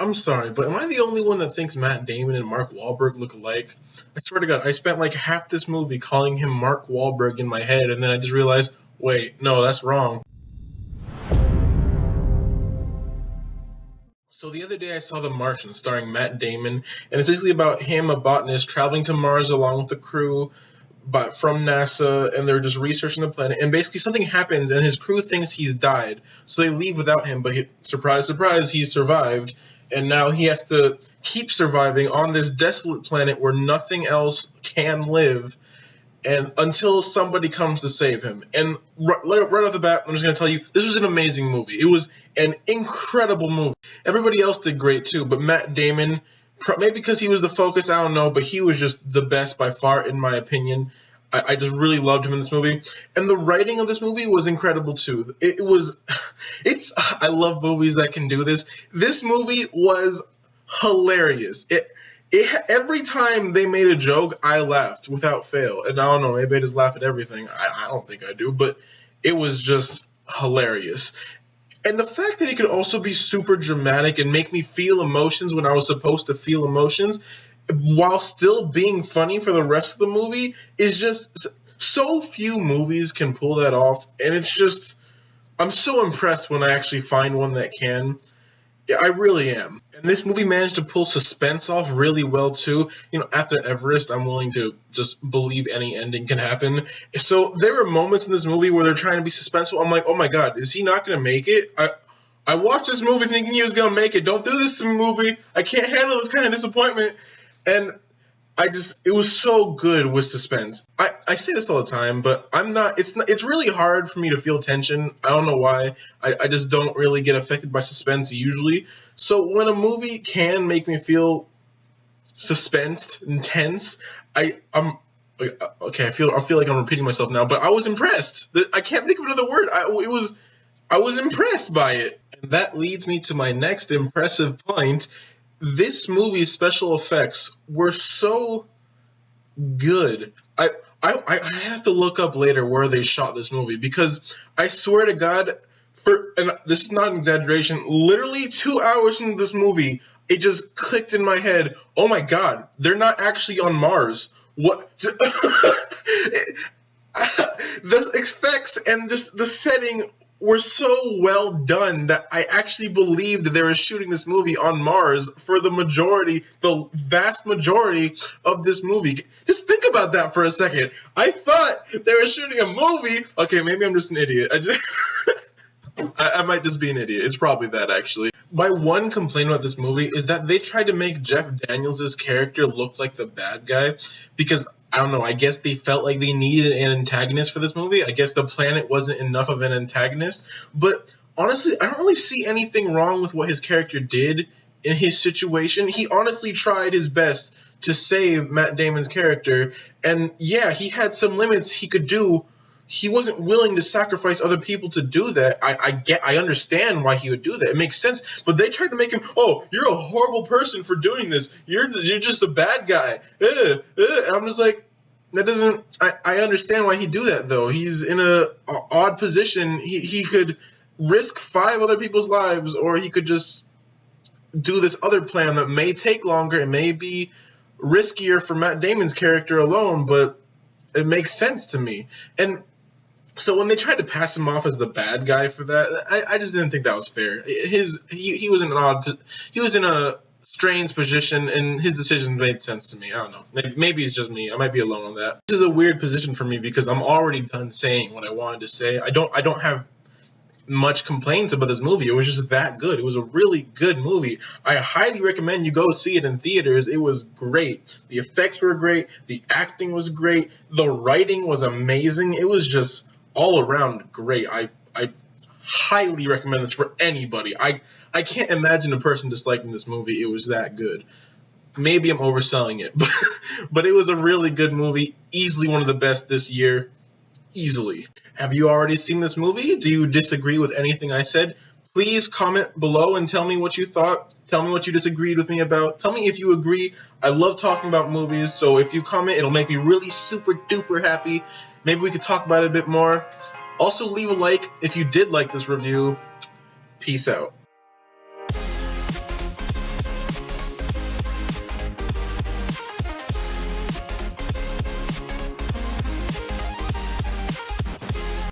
I'm sorry, but am I the only one that thinks Matt Damon and Mark Wahlberg look alike? I swear to God, I spent like half this movie calling him Mark Wahlberg in my head, and then I just realized, wait, no, that's wrong. So the other day I saw The Martian starring Matt Damon, and it's basically about him, a botanist, traveling to Mars along with a crew from NASA, and they're just researching the planet. And basically something happens, and his crew thinks he's died, so they leave without him. But surprise, surprise, he survived, and now he has to keep surviving on this desolate planet where nothing else can live. And until somebody comes to save him. And right off the bat, I'm just going to tell you, this was an amazing movie. It was an incredible movie. Everybody else did great too, but Matt Damon, maybe because he was the focus, I don't know, but he was just the best by far, in my opinion. I just really loved him in this movie. And the writing of this movie was incredible too. I love movies that can do this. This movie was hilarious. Every time they made a joke, I laughed without fail. And I don't know, maybe I just laugh at everything. I don't think I do, but it was just hilarious. And the fact that it could also be super dramatic and make me feel emotions when I was supposed to feel emotions, while still being funny for the rest of the movie, is just so few movies can pull that off. And it's just, I'm so impressed when I actually find one that can. Yeah, I really am. And this movie managed to pull suspense off really well, too. You know, after Everest, I'm willing to just believe any ending can happen. So there were moments in this movie where they're trying to be suspenseful. I'm like, oh my God, is he not going to make it? I watched this movie thinking he was going to make it. Don't do this to me, movie. I can't handle this kind of disappointment. And it was so good with suspense. I say this all the time, but it's really hard for me to feel tension. I don't know why. I just don't really get affected by suspense usually. So when a movie can make me feel suspensed and tense, I'm okay. I feel like I'm repeating myself now, but I was impressed. I can't think of another word. I was impressed by it. And that leads me to my next impressive point. This movie's special effects were so good. I have to look up later where they shot this movie, because I swear to God, and this is not an exaggeration, literally 2 hours into this movie, it just clicked in my head, oh my God, they're not actually on Mars. What? The effects and just the setting were so well done that I actually believed that they were shooting this movie on Mars for the vast majority of this movie. Just think about that for a second. I thought they were shooting a movie. Okay, maybe I'm just an idiot. I might just be an idiot. It's probably that, actually. My one complaint about this movie is that they tried to make Jeff Daniels' character look like the bad guy, because I don't know, I guess they felt like they needed an antagonist for this movie. I guess the planet wasn't enough of an antagonist. But honestly, I don't really see anything wrong with what his character did in his situation. He honestly tried his best to save Matt Damon's character. And yeah, he had some limits he could do. He wasn't willing to sacrifice other people to do that. I understand why he would do that. It makes sense. But they tried to make him, oh, you're a horrible person for doing this. You're just a bad guy. And I'm just like, that doesn't. I understand why he'd do that, though. He's in a odd position. He could risk 5 other people's lives, or he could just do this other plan that may take longer and may be riskier for Matt Damon's character alone, but it makes sense to me. And so when they tried to pass him off as the bad guy for that, I just didn't think that was fair. He was in a strange position, and his decisions made sense to me. I don't know. Maybe it's just me. I might be alone on that. This is a weird position for me because I'm already done saying what I wanted to say. I don't have much complaints about this movie. It was just that good. It was a really good movie. I highly recommend you go see it in theaters. It was great. The effects were great. The acting was great. The writing was amazing. It was just all around great. I highly recommend this for anybody. I can't imagine a person disliking this movie. It was that good. Maybe I'm overselling it, but it was a really good movie. Easily one of the best this year. Easily. Have you already seen this movie? Do you disagree with anything I said? Please comment below and tell me what you thought. Tell me what you disagreed with me about. Tell me if you agree. I love talking about movies, so if you comment, it'll make me really super duper happy. Maybe we could talk about it a bit more. Also, leave a like if you did like this review. Peace out.